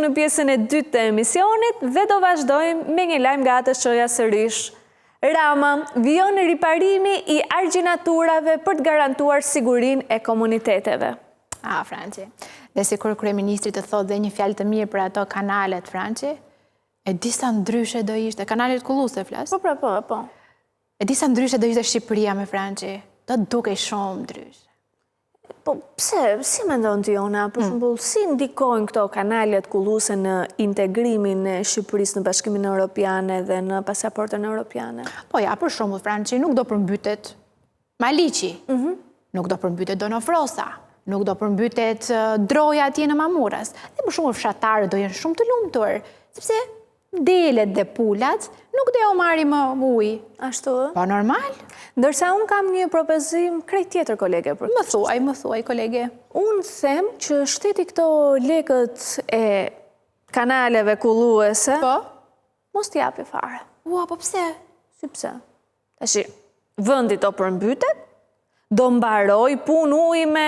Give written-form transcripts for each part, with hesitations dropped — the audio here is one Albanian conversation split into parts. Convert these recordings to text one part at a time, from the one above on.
këtu në pjesën e dytë të emisionit dhe do vazhdojmë me një lajm nga atë shoja sërish. Rama vijon riparimi i argjinaturave për të garantuar sigurinë e komuniteteve. Franci, dhe si kur kryeministri të thot dhe një fjalë të mirë për ato kanalet, Franci, e disa ndryshe do ishte, kanalet kulluse flas? Po. E disa ndryshe do ishte Shqipëria me Franci, do duke shumë ndryshe. Po, pse, si mendon ti Jona? Për shembull, si ndikojnë këto kanalet kulluse në integrimin e Shqipërisë në Bashkimin Evropian dhe në pasaportën evropiane? Po ja, për shembull, Franci, nuk do përmbytet Maliqi, nuk do përmbytet Donofrosa, nuk do përmbytet Droja atje në Mamuras. Dhe për shembull, fshatarët do jenë shumë të lumtur, sepse delet dhe pulat nuk do u marrin më ujë. Ashtu? Po normal. Ndërsa unë kam një propozim krejt tjetër, kolege. Më thuaj, kolege. Unë them që shteti këto lekët e kanaleve kulluese, mos t'japi fare. Ua, po pse? Si pse? Tashi, vendi do përmbytet, do mbaroj punë ujë me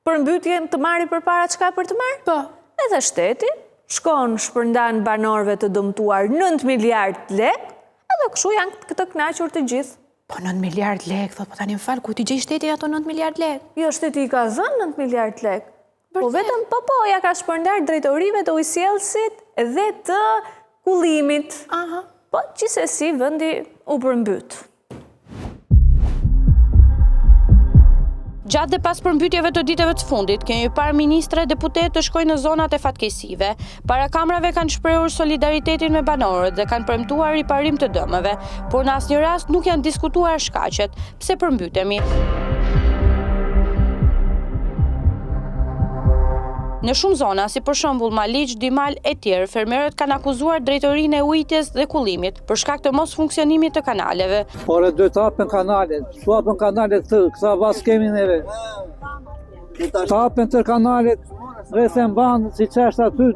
përmbytjen të marri përpara çka për të marrë? Po. Edhe shteti shkon shpërndan banorëve të dëmtuar 9 miliard lek, edhe kështu janë këtë kënaqur të gjithë. Po 9 miliard lek, thot, po tani më fal, ku t'i gjej shteti ato 9 miliard lek? Jo, shteti i ka dhënë 9 miliard lek. Po vetëm ja ka shpërndar drejtorive të ujësjellësit dhe të kullimit. Po gjithsesi vendi u përmbyt. Gjatë dhe pas përmbytjeve të ditëve të fundit, kemi parë ministre e deputet të shkojnë në zonat e fatkeqësive. Para kamrave kanë shprehur solidaritetin me banorët dhe kanë premtuar riparim të dëmeve, por në asnjë rast nuk janë diskutuar shkaqet. Pse përmbytemi? Në shumë zona, si për shembull Maliq, Dymal e tjerë, fermerët kanë akuzuar drejtorinë e ujitjes dhe kullimit për shkak të mos funksionimit të kanaleve. Por e duhet të hapen kanalet, su hapen kanalet të kësa vas kemi neve. Të hapen të kanalet, rreth e mbanë, si që është aty,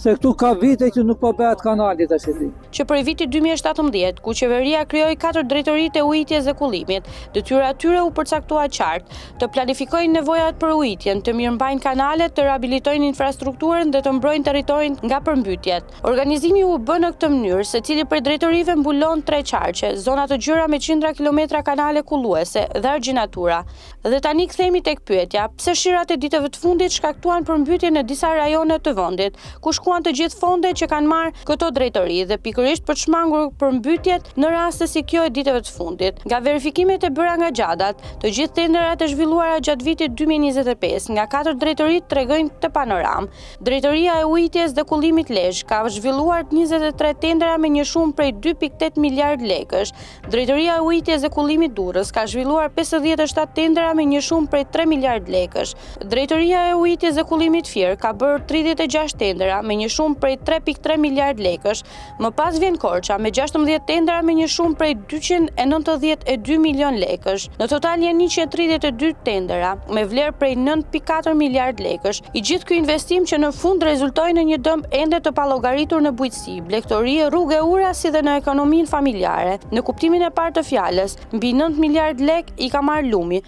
se këtu ka vite që nuk po bëhet kanalit të shqiti. Që prej vitit 2017, ku qeveria krijoi 4 drejtoritë e ujitjes dhe kullimit, detyra atyre u përcaktua qartë, të planifikojnë nevojat për ujitjen, të mirëmbajnë kanalet, të rihabilitojnë infrastrukturën dhe të mbrojnë territorin nga përmbytjet. Organizimi u bë në këtë mënyrë, secili prej drejtorive mbulon 3 qarqe, zona të gjëra me qindra kilometra kanale kulluese dhe argjinatura. Dhe tani kthehemi tek pyetja, pse shirat e ditëve të fundit shkaktuan përmbytje në disa rajone të vendit, ku shkuan të gjithë fondet që kanë marrë këto drejtori dhe pikërisht për të shmangur përmbytjet në raste si kjo e ditëve të fundit. Nga verifikimet e bëra nga gjadat, të gjithë tenderat e zhvilluara gjatë vitit 2025 nga 4 drejtoritë tregojnë këtë panoramë. Drejtoria e ujitjes dhe kullimit Lezhë ka zhvilluar 23 tendera me një shumë prej 2.8 miliard lekësh. Drejtoria e ujitjes dhe kullimit Durrës ka zhvilluar 57 tendera me një shumë prej 3 miliard lekësh. Drejtoria e ujitjes dhe kullimit Fier ka bërë 36 tendera me një shumë prej 3.3 miliard lekësh, më pas vjen Korça me 16 tendera me një shumë prej 292 milion lekësh. Në total janë 132 tendera me vlerë prej 9.4 miliard lekësh. I gjithë ky investim që në fund rezultoi në një dëm ende të pallogaritur në bujqësi, blegtori, rrugë e ura si dhe në ekonominë familjare. Në kuptimin e parë të fjalës, mbi 9 miliard lek i ka marrë lumi.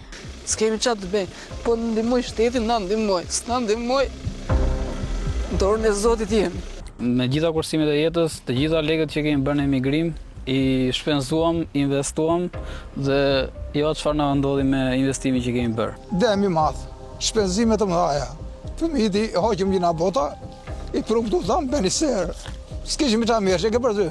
S'kemi qatë të bëjmë, po në ndihmoj shtetin, na ndihmoj, s'na ndihmoj, dorën e Zotit jemi. Me gjitha kursimet e jetës, të gjitha lekët që kemi bërë në emigrim, i shpenzuam, investuam dhe jo çfarë na ndodhi me investimin që kemi bërë. Dëm i madh, shpenzime të mëdha. Fëmijët i hoqëm gjina bota, i prumtu tham bëni ser. S'kishim çfarë mirë, që për ty.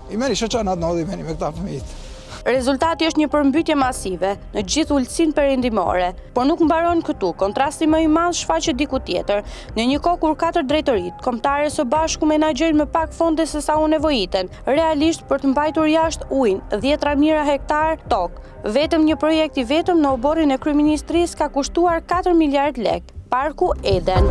I meni shoqanat ndodhi me këta fëmijët. Rezultati është një përmbytje masive në gjithë ulësinë perëndimore, por nuk mbaron këtu. Kontrasti më i madh shfaqet diku tjetër, në një kohë kur 4 drejtoritë kombëtare së bashku menaxhojnë më pak fonde se sa u nevojiten, realisht për të mbajtur jashtë ujin 10 mijëra hektar tokë. Vetëm një projekt i vetëm në oborrin e kryeministrisë ka kushtuar 4 miliard lek, Parku Eden.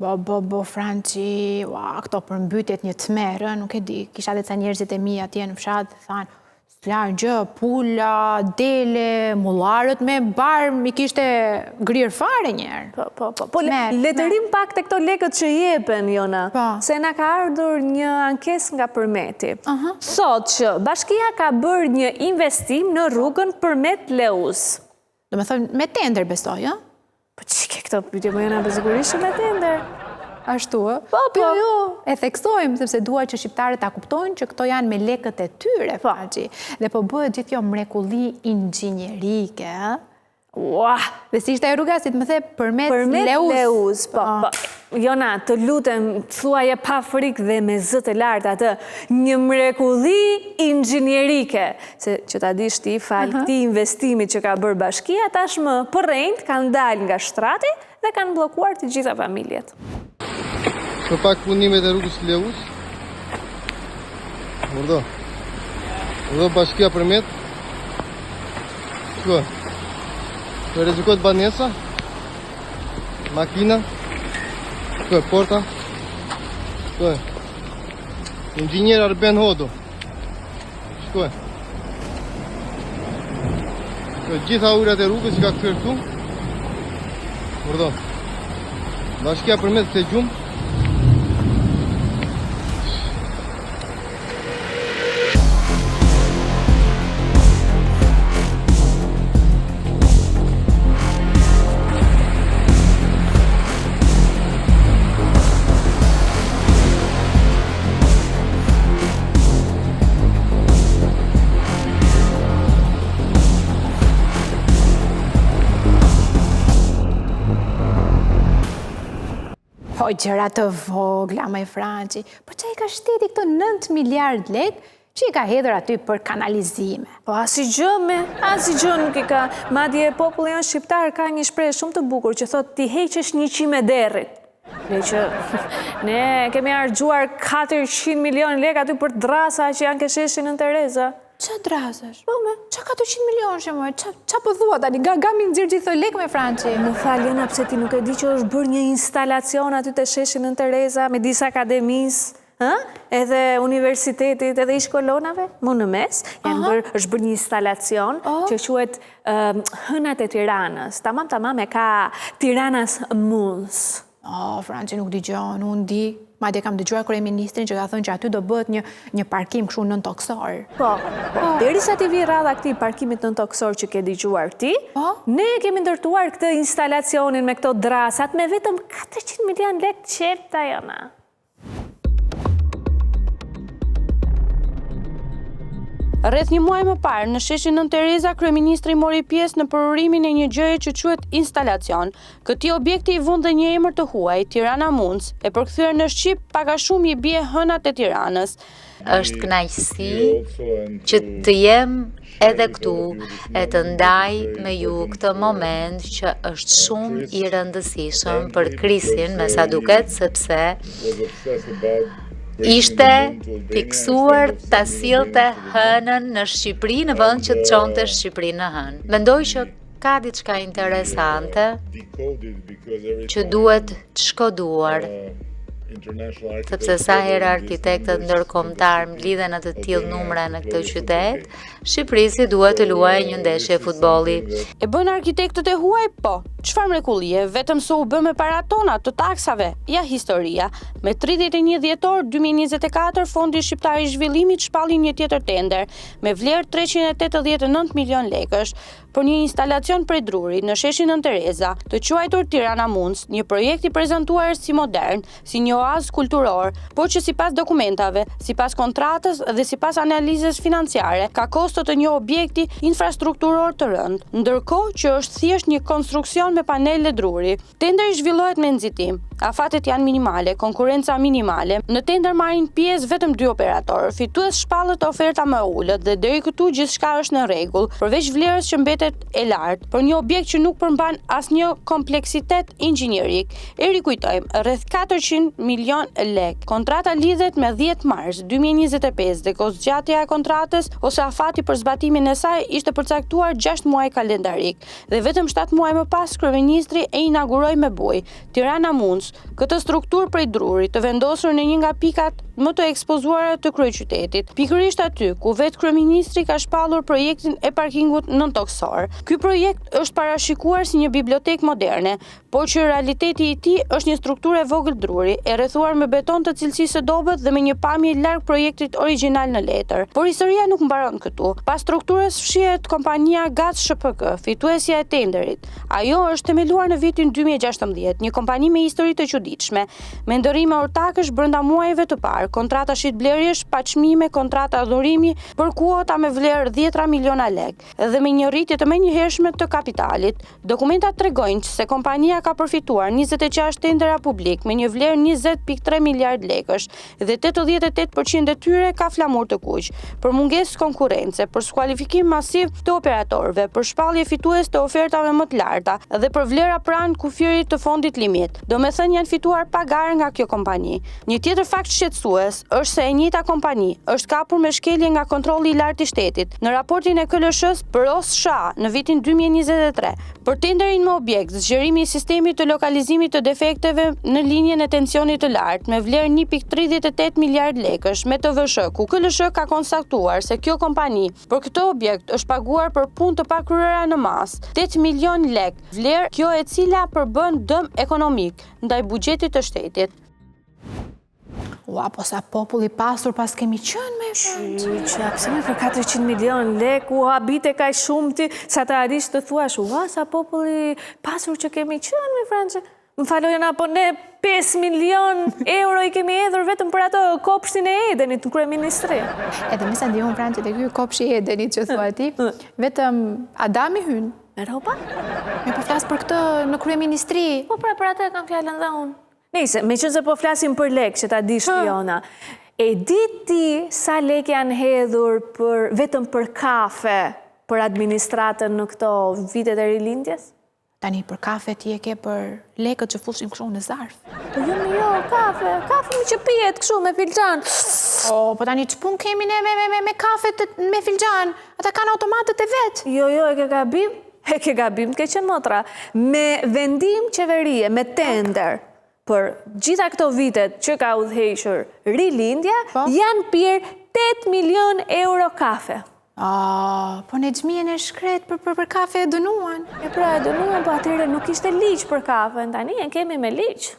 Bo, Franci, këto përmbytjet një tmerë, nuk e di, kisha dhe ca njerëzit e mi atje në fshat, thanë, Flarë gjë, pula, dele, mullarët me barë, mi kishte grirë fare njerë. Po, letërim pak të këto lekët që jepen, Jona, se na ka ardhur një ankes nga Përmeti. Thot që bashkia ka bërë një investim në rrugën Përmet-Leuz. Do me thënë, me tender besoj, ja? Po që ke këto pyetje, po Jona, bezigurisht me tender. Ashtu, Po, jo, e theksojmë, sepse dua që shqiptarët ta kuptojnë që këto janë me lekët e tyre, Faxhi. Dhe po bëhet gjithë kjo mrekulli inxhinierike, Dhe si ishte e rruga, si të më the, Përmet-Leuz. Po. Jona, të lutem, thuaje pa frikë dhe me zë të lartë atë, një mrekulli inxhinierike. Se që ta dish ti, falë këtij investimit që ka bërë bashkia, tashmë përrejnë kanë dalë nga shtrati dhe kanë bllokuar të gjitha familjet. Për pak punimet e rrugës Leuz. Urdhë bashkia Përmet. Shko. Të rrezikohet banesa. Makina. Shko, porta. Shko. Inxhinier Arben Hodo. Shko. Gjitha ujrat e rrugës që ka kthyer këtu. Urdhë. Bashkia Përmet se gjumë. Po, gjëra të vogla, me Franci. Po që i ka shteti këto 9 miliard lek që i ka hedhur aty për kanalizime. Po, asgjë nuk i ka. Madje populli jonë shqiptar ka një shprehje shumë të bukur që thot ti heqesh 100 derrit. Ne që ne kemi harxuar 400 milion lek aty për drasa që janë ke sheshin Nën Tereza. Qa drasash? Po me, qa 400 milion shemoj? Qa po thua tani? Gami nxirr gjithë lek me Franci. Më fal, Jona, pse ti nuk e di që është bërë një instalacion aty te sheshi Nën Tereza me disa akademisë, edhe universitetit, edhe ish kolonave, më në mes, është bërë një instalacion që quhet Hënat e Tiranës. Tamam e ka Tiranas Moons. Franci nuk digjon, unë di. Madje kam dëgjuar kryeministrin që ka thënë që aty do bëhet një parkim kështu nën toksor. Po. Derisa ti vi radha këtij parkimit nën toksor që ke dëgjuar ti, ne kemi ndërtuar këtë instalacionin me këto drasat me vetëm 400 milion lek qepta, Jona. Rreth një muaj më parë, në sheshin Nën Tereza, kryeministri mori pjesë në përurimin e një gjëje që quhet instalacion. Këtij objekti i vënë një emër të huaj, Tirana Moons, e përkthyer në shqip pak a shumë i bie Hënat e Tiranës. Është kënaqësi që të jem edhe këtu e të ndaj me ju këtë moment që është shumë i rëndësishëm për Krisin, me sa duket, sepse ishte fiksuar ta sillte hënën në Shqipëri në vend që të çonte Shqipërinë në hënë. Mendoj që ka diçka interesante që duhet të shkoduar, sepse sa herë arkitektët ndërkombëtar mblidhen në të tillë numra në këtë qytet, Shqipërisi duhet të luajë një ndeshje futbolli. E bën arkitektët e huaj? Po. Çfarë mrekullie, vetëm se u bë me paratë tona të taksave, ja historia. Me 31 dhjetor 2024, Fondi Shqiptar i Zhvillimit shpalli një tjetër tender me vlerë 389 milion lekësh për një instalacion prej drurit në sheshin Nën Tereza, të quajtur Tirana Moons, një projekt i prezantuar si modern, si një oazë kulturor, por që sipas dokumentave, sipas kontratës dhe sipas analizës financiare, ka kosto të një objekti infrastrukturor të rënd, ndërkohë që është thjesht një konstruksion me panele druri. Tenderi zhvillohet me nxitim. Afatet janë minimale, konkurenca minimale. Në tender marrin pjesë vetëm 2 operatorë. Fitues shpallet oferta më e ulët dhe deri këtu gjithçka është në rregull, përveç vlerës që mbetet e lartë për një objekt që nuk përmban asnjë kompleksitet inxhinierik. E rikujtojmë, rreth 400 milion lek. Kontrata lidhet me 10 mars 2025 dhe kostzgjatja e kontratës ose afati për zbatimin e saj ishte përcaktuar 6 muaj kalendarik dhe vetëm 7 muaj më pas kryeministri e inauguroi me bujë Tirana Moons, këtë strukturë prej drurit të vendosur në një nga pikat më të ekspozuara të kryeqytetit, pikërisht aty ku vetë kryeministri ka shpallur projektin e parkingut nëntoksor. Ky projekt është parashikuar si një bibliotekë moderne, por që realiteti i tij është një strukturë e vogël druri, e rrethuar me beton të cilësisë së dobët dhe me një pamje larg projektit origjinal në letër. Por historia nuk mbaron këtu. Pas strukturës fshihet kompania GAZ SHPK, fituesja e tenderit. Ajo është themeluar në vitin 2016, një kompani me histori të çuditshme, me ndërrime ortakësh brenda muajve të parë, kontrata shitblerjesh pa çmime, kontrata dhurimi për kuota me vlerë 10 miliona lekë dhe me një rritje të menjëhershme të kapitalit. Dokumentat tregojnë se kompania ka përfituar 26 tendera publik me një vlerë 20.3 miliard lekësh dhe 88% e tyre ka flamur të kuq, për mungesë konkurrence, për skualifikim masiv të operatorëve, për shpallje fitues të ofertave më të larta dhe për vlera pranë kufirit të fondit limit. Domethënë janë fituar pa garë nga kjo kompani. Një tjetër fakt shqetësues është se e njëjta kompani është kapur me shkelje nga kontrolli i lartë i shtetit në raportin e KLSH-s për OSSHA në vitin 2023 për tenderin me objekt zgjerimi i sistemit të lokalizimit të defekteve në linjen e tensionit të lartë me vlerë 1.38 miliard lekësh me TVSH, ku KLSH ka konstatuar se kjo kompani për këtë objekt është paguar për punë të pakryera në mas 8 milion lek, vlerë kjo e cila përbën dëm ekonomik ndaj buxhetit të shtetit. Ua, po sa popull i pasur pas kemi qënë me Që pse me për 400 milion lek, u habite kaj shumë ti, sa të arish të thuash, ua, sa popull i pasur që kemi qënë me Francë. Më falojnë apo ne 5 milion euro i kemi edhur vetëm për ato kopshtin e Edenit në kryeministri. Edhe me sa ndihon Francë të ky kopshi i Edenit që thua ti, vetëm Adami hyn. Me ropa? Me po flas për këtë në kryeministri. Po pra për atë kam fjalën dhe unë. Nëse, me qënë se po flasim për lek që ta di shpiona, e di ti sa lek janë hedhur vetëm për kafe për administratën në këto vitet e rilindjes? Tani për kafe ti e ke për lekët që fushim kështu në zarf. Po jo, kafe mi që pijet kështu me filxhan. Po tani ç'pun kemi ne me kafe me filxhan? Ata kanë automatët e vet. Jo, e ke gabim të keqen motra. Me vendim qeverie, me tender, për gjitha këto vitet që ka udhëhequr rilindja, janë pirë 8 milion euro kafe. Po ne xhmien e shkret për kafe e dënuan. E pra e dënuan, po atyre nuk ishte ligj për kafe, tani e kemi me ligj.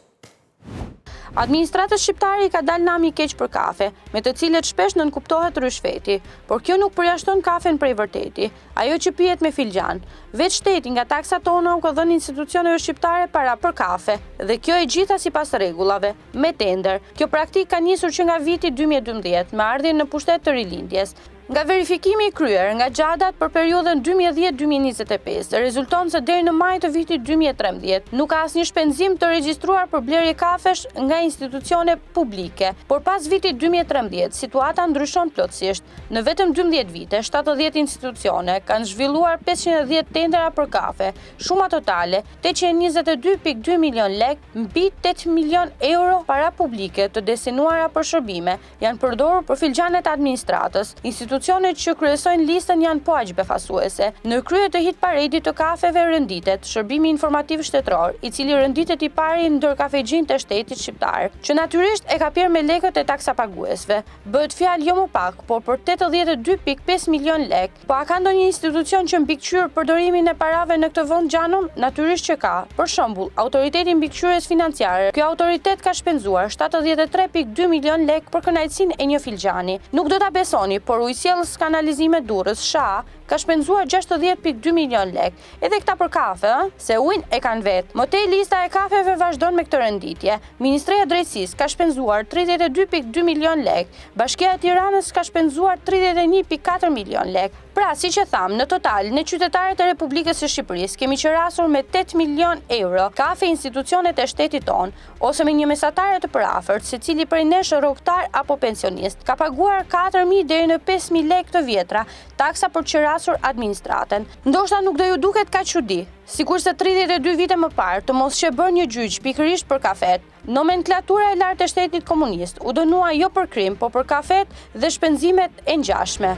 Administratës shqiptare i ka dalë nami i keq për kafe, me të cilët shpesh nënkuptohet rryshfeti, por kjo nuk përjashton kafen prej vërteti, ajo që pihet me filxhan. Veç shteti nga taksa tona u ka dhënë institucioneve shqiptare para për kafe, dhe kjo e gjitha sipas rregullave, me tender. Kjo praktikë ka nisur që nga viti 2012 me ardhjen në pushtet të rilindjes. Nga verifikimi i kryer nga gjadat për periudhën 2010-2025, rezulton se deri në maj të vitit 2013 nuk ka asnjë shpenzim të regjistruar për blerje kafesh nga institucione publike, por pas vitit 2013 situata ndryshon plotësisht. Në vetëm 12 vite, 70 institucione kanë zhvilluar 510 tendera për kafe, shuma totale 822.2 milion lek, mbi 8 milion euro para publike të destinuara për shërbime janë përdorur për filxhanet administratës. Institucionet që kryesojnë listën janë po aq befasuese. Në krye të hit paredit të kafeve rënditet shërbimi informativ shtetëror, i cili rënditet i pari ndër kafexhinjtë e shtetit shqiptar, që natyrisht e ka pirë me lekët e taksapaguesve. Bëhet fjalë jo më pak, por për 82.5 milion lek. Po a ka ndonjë institucion që mbikëqyr përdorimin e parave në këtë vend gjanum? Natyrisht që ka. Për shembull, Autoriteti Mbikëqyrjes Financiare. Ky autoritet ka shpenzuar 73.2 milion lek për kënaqësinë e një filxhani. Nuk do ta besoni, por ujësiellës kanalizime Durrës, SHA, ka shpenzuar 60.2 milion lek. Edhe këta për kafe, se ujin e kanë vetë. Mëtej lista e kafeve vazhdon me këtë rënditje. Ministria e Drejtësisë ka shpenzuar 32.2 milion lek. Bashkia e Tiranës ka shpenzuar 31.4 milion lek. Pra, si që thamë, në total, ne qytetarët e Republikës së Shqipërisë kemi qërasur me 8 milion euro kafe institucionet e shtetit tonë, ose me një mesatare të përafërt, se cili prej nesh rrogtar apo pensionist, ka paguar 4.000 deri në 5.000 lek të vjetra, taksa për qërasur administratën. Ndoshta nuk do ju duket ka çudi, sikurse 32 vite më parë të mos shebër një gjyq pikërisht për kafet. Nomenklatura e lartë e shtetit komunist u dënua jo për krim, po për kafet dhe shpenzimet e ngjashme.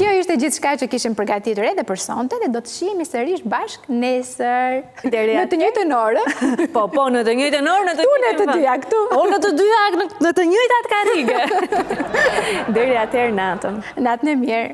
Kjo ishte gjithçka që kishim përgatitur edhe për sonte dhe do të shihemi sërish bashk nesër. Në të njëjtën orë. Po, në të njëjtën orë, në të njëjtën. Në të dyja këtu. Në të dyja në të njëjtat karrige. Deri atëherë natën. Natën e mirë.